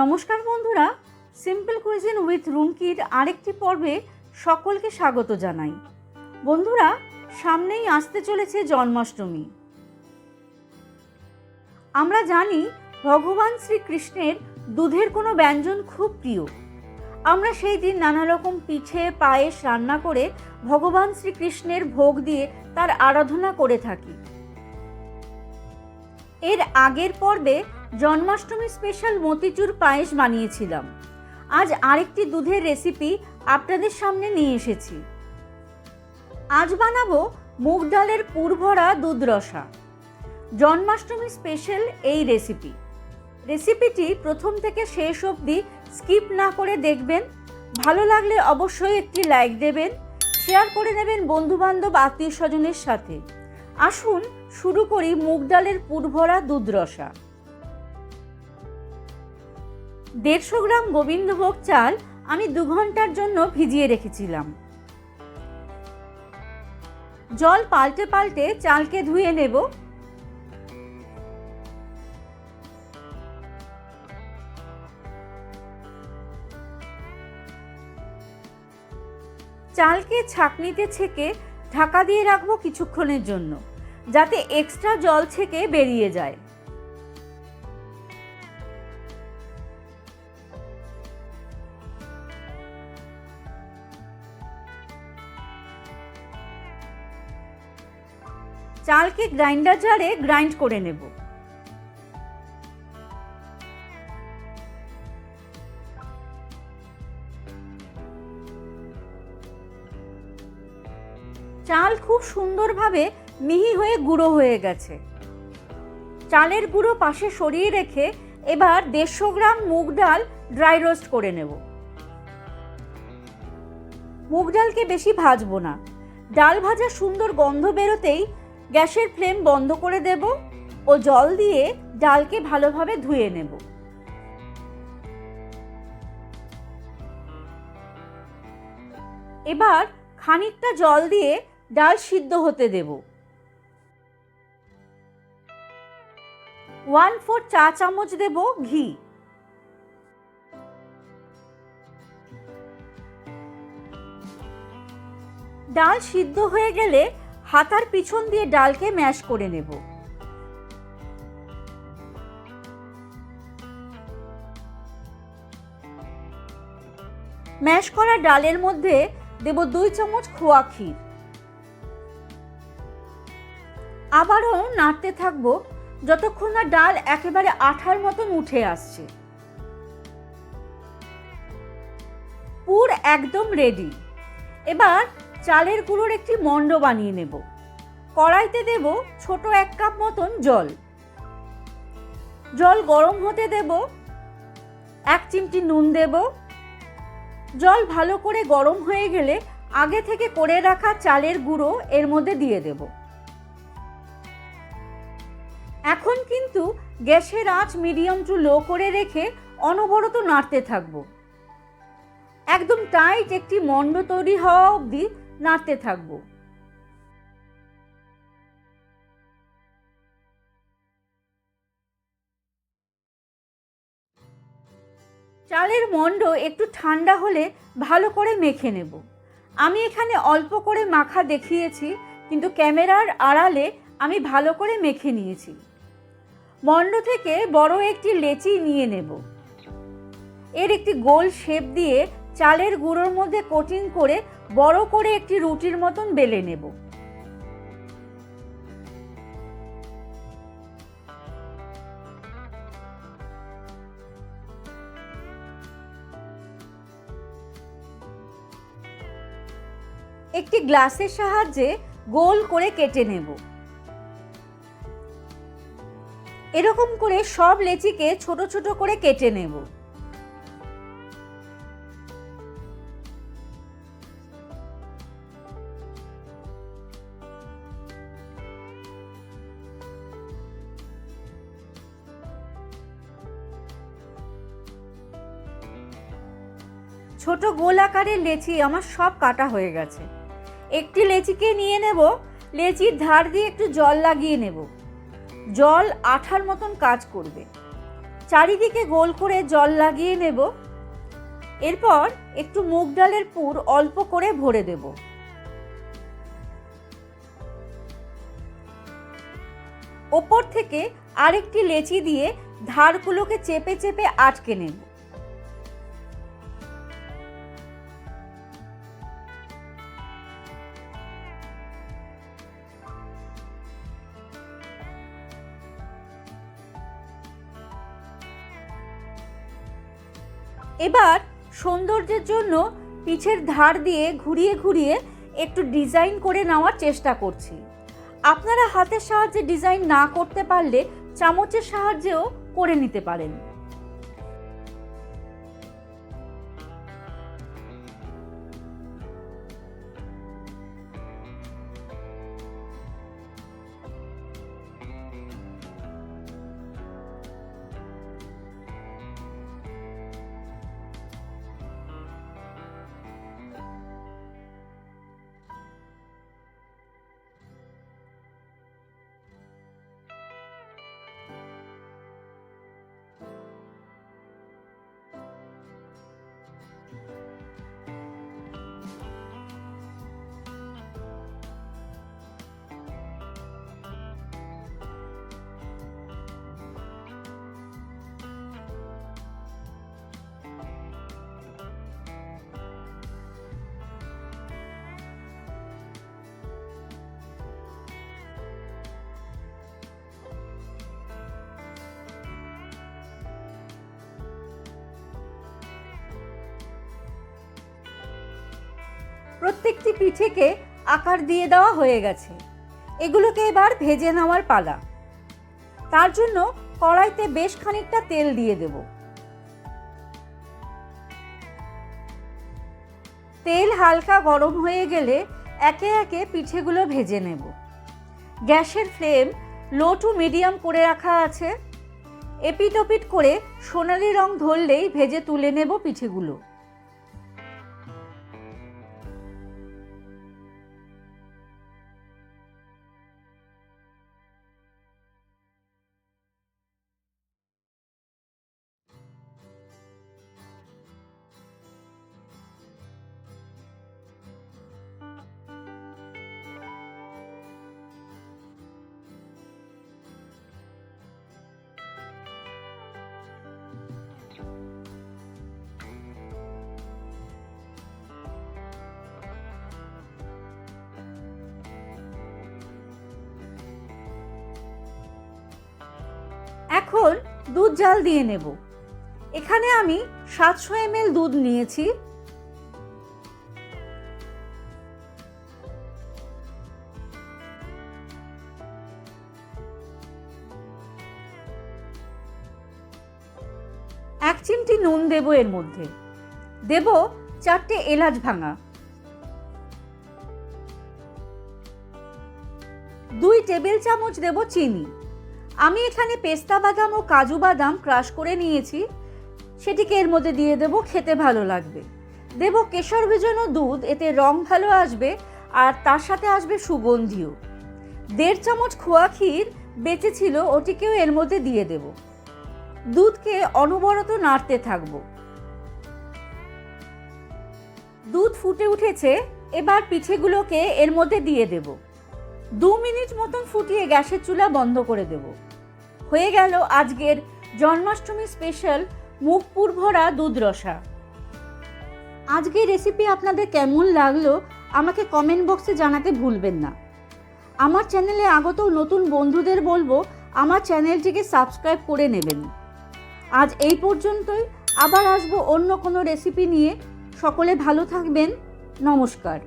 নমস্কার বন্ধুরা, simple cuisine with রুমকির আরেকটি পর্বে সকলকে স্বাগত জানাই। বন্ধুরা, সামনেই আসতে চলেছে জন্মাষ্টমী। আমরা জানি ভগবান শ্রীকৃষ্ণের দুধের কোনো ব্যঞ্জন খুব প্রিয়। আমরা সেই দিন নানা রকম পিঠে পায়েস রান্না করে ভগবান শ্রীকৃষ্ণের ভোগ দিয়ে তার আরাধনা করে থাকি। এর আগের পর্বে জন্মাষ্টমী স্পেশাল মতিচুর পায়েস বানিয়েছিলাম। আজ আরেকটি দুধের রেসিপি আপনাদের সামনে নিয়ে এসেছি। আজ বানাবো মুগ ডালের পুরভরা দুধ রসা। জন্মাষ্টমী স্পেশাল এই রেসিপিটি প্রথম থেকে শেষ অবধি স্কিপ না করে দেখবেন। ভালো লাগলে অবশ্যই একটি লাইক দেবেন, শেয়ার করে নেবেন বন্ধুবান্ধব আত্মীয় স্বজনের সাথে। আসুন শুরু করি মুগ ডালের পুরভরা দুধ রসা। 150 গ্রাম গোবিন্দভোগ চাল আমি 2 ঘন্টার জন্য ভিজিয়ে রেখেছিলাম। জল পাল্টে পাল্টে চালকে ধুয়ে নেব। চালকে ছাঁকনিতে ছেঁকে ঢাকা দিয়ে রাখবো কিছুক্ষণের জন্য, যাতে এক্সট্রা জল ছেঁকে বেরিয়ে যায়। চালকে গ্রাইন্ডার জারে গ্রাইন্ড করে নেব। চাল খুব সুন্দরভাবে মিহি হয়ে গুঁড়ো হয়ে গেছে। চালের গুঁড়ো পাশে সরিয়ে রেখে এবার 150 গ্রাম মুগ ডাল ড্রাই রোস্ট করে নেব। মুগ ডালকে বেশি ভাজবো না। ডাল ভাজা সুন্দর গন্ধ বেরোতেই গ্যাসের ফ্লেম বন্ধ করে দেব ও জল দিয়ে ডালকে ভালোভাবে ধুয়ে নেব। এবার খানিকটা জল দিয়ে ডাল সিদ্ধ হতে দেব। 1/4 চা চামচ দেব ঘি। ডাল সিদ্ধ হয়ে গেলে হাতার পিছন দিয়ে ডালকে ম্যাশ করে নেব। ম্যাশ করা ডালের মধ্যে দেব 2 চামচ খোয়া ক্ষীর। আবারও নাড়তে থাকবো যতক্ষণ না ডাল একেবারে আঠার মতন উঠে আসছে। পুর একদম রেডি। এবার চালের গুঁড়োর একটি মণ্ড বানিয়ে নেব। কড়াইতে দেব ছোট 1 কাপ মতন জল। জল গরম হতে দেব। 1 চিমটি নুন দেব। জল ভালো করে গরম হয়ে গেলে আগে থেকে করে রাখা চালের গুঁড়ো এর মধ্যে দিয়ে দেব। এখন কিন্তু গ্যাসের আঁচ মিডিয়াম টু লো করে রেখে অনবরত নাড়তে থাকবো। একদম টাইট একটি মণ্ড তৈরি হওয়া অবধি নাড়তে থাকবো। চালের মণ্ড একটু ঠান্ডা হলে ভালো করে মেখে নেব। আমি এখানে অল্প করে মাখা দেখিয়েছি, কিন্তু ক্যামেরার আড়ালে আমি ভালো করে মেখে নিয়েছি। মণ্ড থেকে বড় একটি লেচি নিয়ে নেব। এর একটি গোল শেপ দিয়ে চালের গুঁড়োর মধ্যে কোটিং করে বড় করে একটি রুটির মতন বেলে নেব। একটি গ্লাসের সাহায্যে গোল করে কেটে নেব। এরকম করে সব লেচিকে ছোট ছোট করে কেটে নেব। ছোট গোল আকারের লেচি আমার সব কাটা হয়ে গেছে। একটি লেচিকে নিয়ে নেব। লেচির ধার দিয়ে একটু জল লাগিয়ে নেব। জল আঠার মতন কাজ করবে। চারিদিকে গোল করে জল লাগিয়ে নেব। এরপর একটু মুগ ডালের পুর অল্প করে ভরে দেব। ওপর থেকে আরেকটি লেচি দিয়ে ধারগুলোকে চেপে চেপে আটকে নেব। এবার সৌন্দর্যের জন্য পিঠের ধার দিয়ে ঘুরিয়ে ঘুরিয়ে একটু ডিজাইন করে নেওয়ার চেষ্টা করছি। আপনারা হাতের সাহায্যে ডিজাইন না করতে পারলে চামচের সাহায্যেও করে নিতে পারেন। প্রত্যেকটি পিঠেকে আকার দিয়ে দেওয়া হয়ে গেছে। এগুলোকে এবার ভেজে নেওয়ার পালা। তার জন্য কড়াইতে বেশ খানিকটা তেল দিয়ে দেব। তেল হালকা গরম হয়ে গেলে একে একে পিঠেগুলো ভেজে নেব। গ্যাসের ফ্লেম লো টু মিডিয়াম করে রাখা আছে। এপিট ওপিট করে সোনালি রং ধরলেই ভেজে তুলে নেব পিঠেগুলো। এখন দুধ জাল দিয়ে নেব। এখানে আমি 700 ml দুধ নিয়েছি। এক চিমটি নুন দেব এর মধ্যে। দেব 4টে এলাচ ভাঙা, 2 টেবিল চামচ দেব চিনি। আমি এখানে পেস্তা বাদাম ও কাজু বাদাম ক্রাশ করে নিয়েছি, সেটিকে এর মধ্যে দিয়ে দেব, খেতে ভালো লাগবে। দেব কেশর ভেজানো দুধ, এতে রং ভালো আসবে আর তার সাথে আসবে সুগন্ধিও। 1.5 চামচ খোয়া ক্ষীর বেঁচে ছিল, ওটিকেও এর মধ্যে দিয়ে দেব। দুধকে অনবরত নাড়তে থাকব। দুধ ফুটে উঠেছে, এবার পিঠেগুলোকে এর মধ্যে দিয়ে দেব। 2 মিনিট মতন ফুটিয়ে গ্যাসের চুলা বন্ধ করে দেব। হয়ে গেল আজকের জন্মাষ্টমী স্পেশাল মুগ পুর ভরা দুধ রসা। আজকের রেসিপি আপনাদের কেমন লাগলো আমাকে কমেন্ট বক্সে জানাতে ভুলবেন না। আমার চ্যানেলে আগত নতুন বন্ধুদের বলবো আমার চ্যানেলটিকে সাবস্ক্রাইব করে নেবেন। আজ এই পর্যন্তই, আবার আসবো অন্য কোনো রেসিপি নিয়ে। সকলে ভালো থাকবেন। নমস্কার।